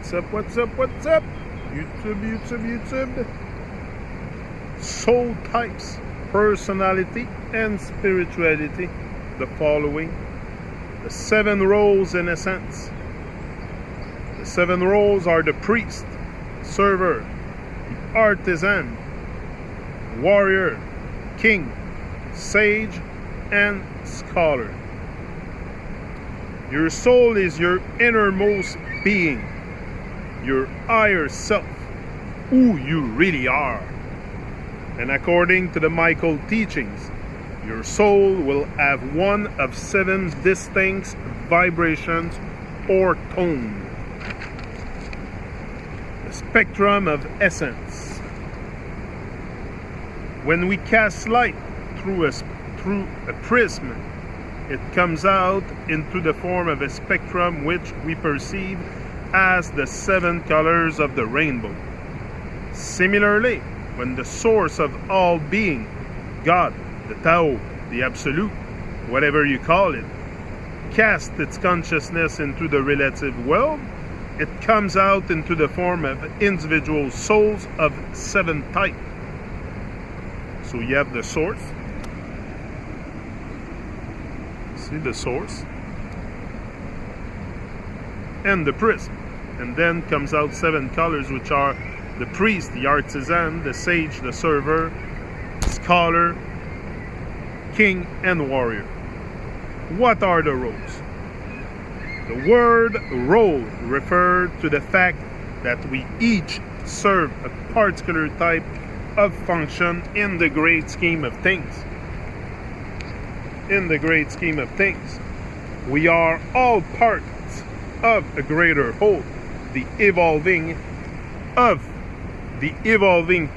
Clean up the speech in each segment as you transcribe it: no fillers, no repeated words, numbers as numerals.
What's up, what's up, what's up? YouTube. Soul types, personality, and spirituality. The following. The 7 roles in essence. The 7 roles are the priest, server, artisan, warrior, king, sage, and scholar. Your soul is your innermost being, your higher self, who you really are. And according to the Michael teachings, your soul will have one of 7 distinct vibrations or tones. The spectrum of essence. When we cast light through a prism, it comes out into the form of a spectrum which we perceive as the 7 colors of the rainbow. Similarly, when the source of all being, God, the Tao, the Absolute, whatever you call it, casts its consciousness into the relative world, it comes out into the form of individual souls of 7 types. So you have the source. See the source and the prism, and then comes out 7 colors, which are the priest, the artisan, the sage, the server, scholar, king, and warrior. What are the roles? The word role refers to the fact that we each serve a particular type of function in the great scheme of things. In the great scheme of things, we are all parts of a greater whole, the evolving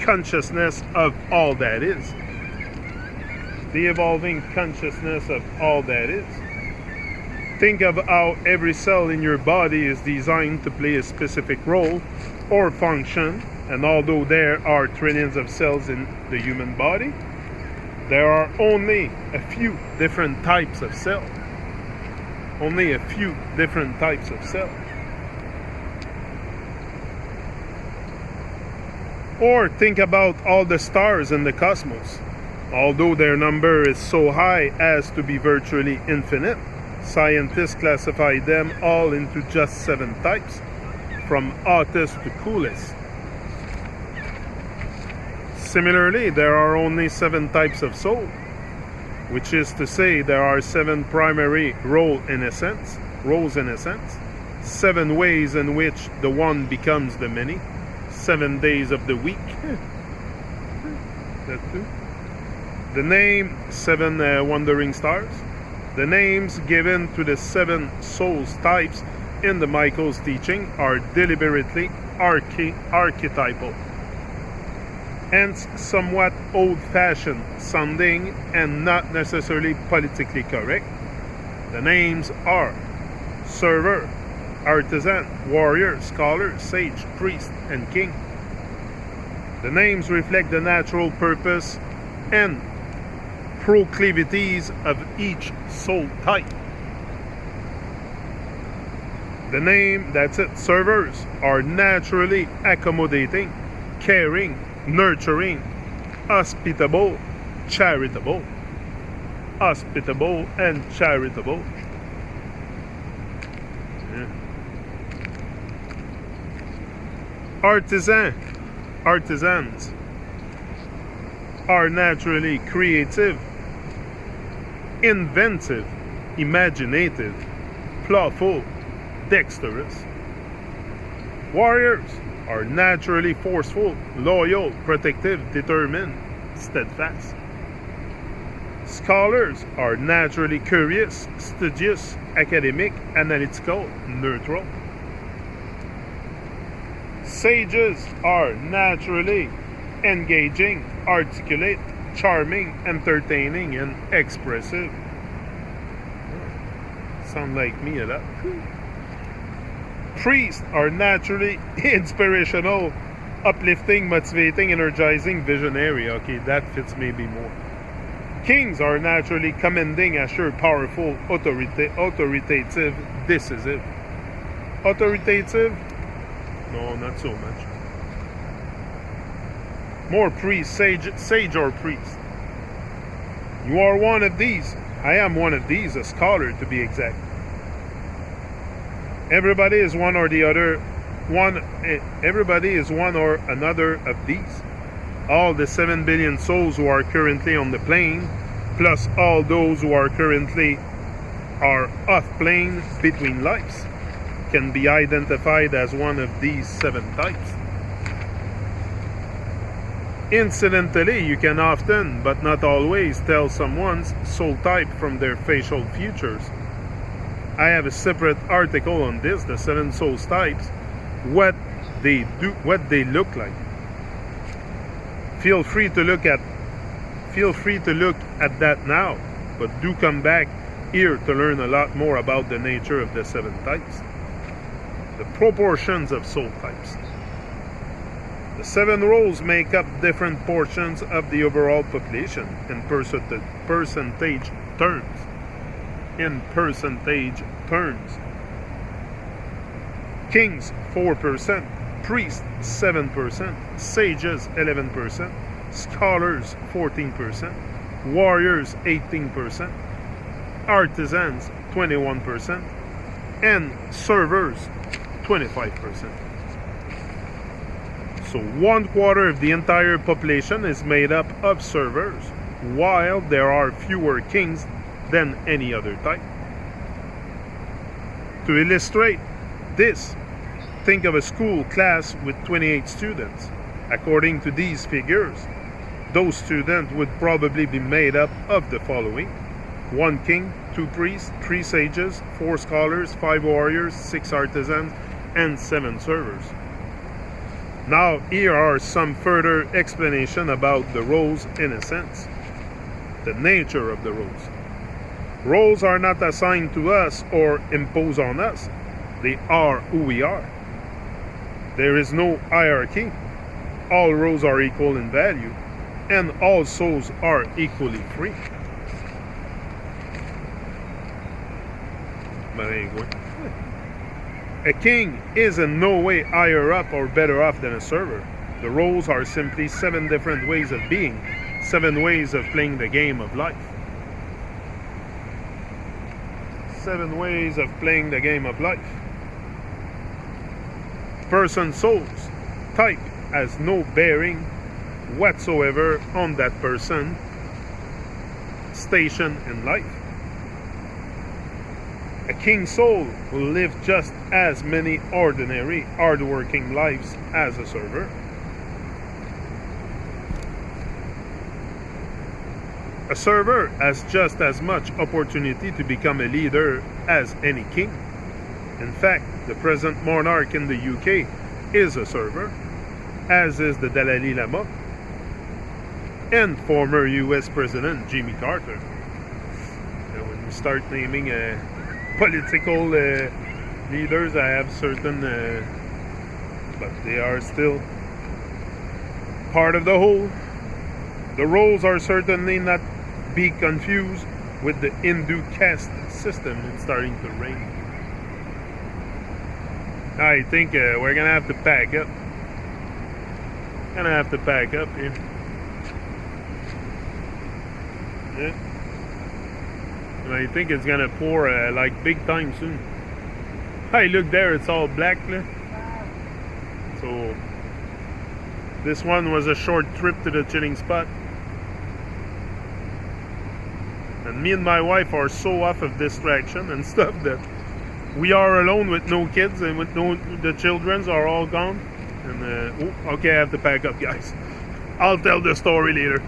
consciousness of all that is. The evolving consciousness of all that is. Think of how every cell in your body is designed to play a specific role or function, and although there are trillions of cells in the human body, there are only a few different types of cells. Only a few different types of cells. Or think about all the stars in the cosmos. Although their number is so high as to be virtually infinite, scientists classify them all into just 7 types, from hottest to coolest. Similarly, there are only 7 types of soul, which is to say there are 7 primary roles in essence, 7 ways in which the one becomes the many, 7 days of the week. That too. The name 7 wandering stars. The names given to the 7 soul types in the Michael's teaching are deliberately archetypal, hence somewhat old-fashioned sounding and not necessarily politically correct. The names are server, artisan, warrior, scholar, sage, priest, and king. The names reflect the natural purpose and proclivities of each soul type. The name, that's it, servers are naturally accommodating, caring, nurturing, hospitable, charitable. Hospitable and charitable. Yeah. Artisans are naturally creative, inventive, imaginative, playful, dexterous. Warriors are naturally forceful, loyal, protective, determined, steadfast. Scholars are naturally curious, studious, academic, analytical, neutral. Sages are naturally engaging, articulate, charming, entertaining, and expressive. Sound like me a lot. Priests are naturally inspirational, uplifting, motivating, energizing, visionary. Okay, that fits maybe more. Kings are naturally commanding, assured, powerful, authoritative, decisive. Authoritative No, not so much. More priests, sage or priest. You are one of these. I am one of these, a scholar to be exact. Everybody is one or the other. Everybody is one or another of these. All the 7 billion souls who are currently on the plane, plus all those who are currently off plane between lives, can be identified as one of these 7 types. Incidentally, you can often, but not always, tell someone's soul type from their facial features. I have a separate article on this, the 7 soul types, what they look like. Feel free to look at that now, but do come back here to learn a lot more about the nature of the 7 types. The proportions of soul types. The 7 roles make up different portions of the overall population in percentage terms. Kings 4%, priests 7%, sages 11%, scholars 14%, warriors 18%, artisans 21%, and servers 25%. So 1/4 of the entire population is made up of servers, while there are fewer kings than any other type. To illustrate this, think of a school class with 28 students. According to these figures, those students would probably be made up of the following: 1 king, 2 priests, 3 sages, 4 scholars, 5 warriors, 6 artisans, and 7 servers. Now, here are some further explanation about the roles in a sense. The nature of the roles. Roles are not assigned to us or imposed on us. They are who we are. There is no hierarchy. All roles are equal in value, and all souls are equally free. A king is in no way higher up or better off than a server. The roles are simply 7 different ways of being, 7 ways of playing the game of life. 7 ways of playing the game of life. Person soul's type has no bearing whatsoever on that person's station in life. A king soul will live just as many ordinary, hard-working lives as a server. A server has just as much opportunity to become a leader as any king. In fact, the present monarch in the UK is a server, as is the Dalai Lama and former US President Jimmy Carter. And when we start naming political leaders, I have certain, but they are still part of the whole. The roles are certainly not be confused with the Hindu caste system it's starting to reign. I think we're gonna have to pack up. Here. Yeah. And I think it's gonna pour like big time soon. Hey, look there, it's all black there. So this one was a short trip to the chilling spot. And me and my wife are so off of distraction and stuff that we are alone with no kids and with the children are all gone. And okay, I have to pack up, guys. I'll tell the story later.